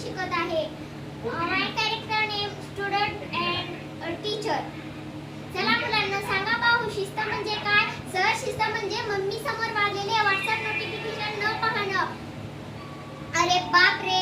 शिकत आहे. My character name student and teacher. चला मुलांना सांगा पाहू शिस्त म्हणजे काय? सर शिस्त म्हणजे मम्मी समोर वाजलेले व्हॉट्सअप नोटिफिकेशन न पाहणं. अरे बाप रे,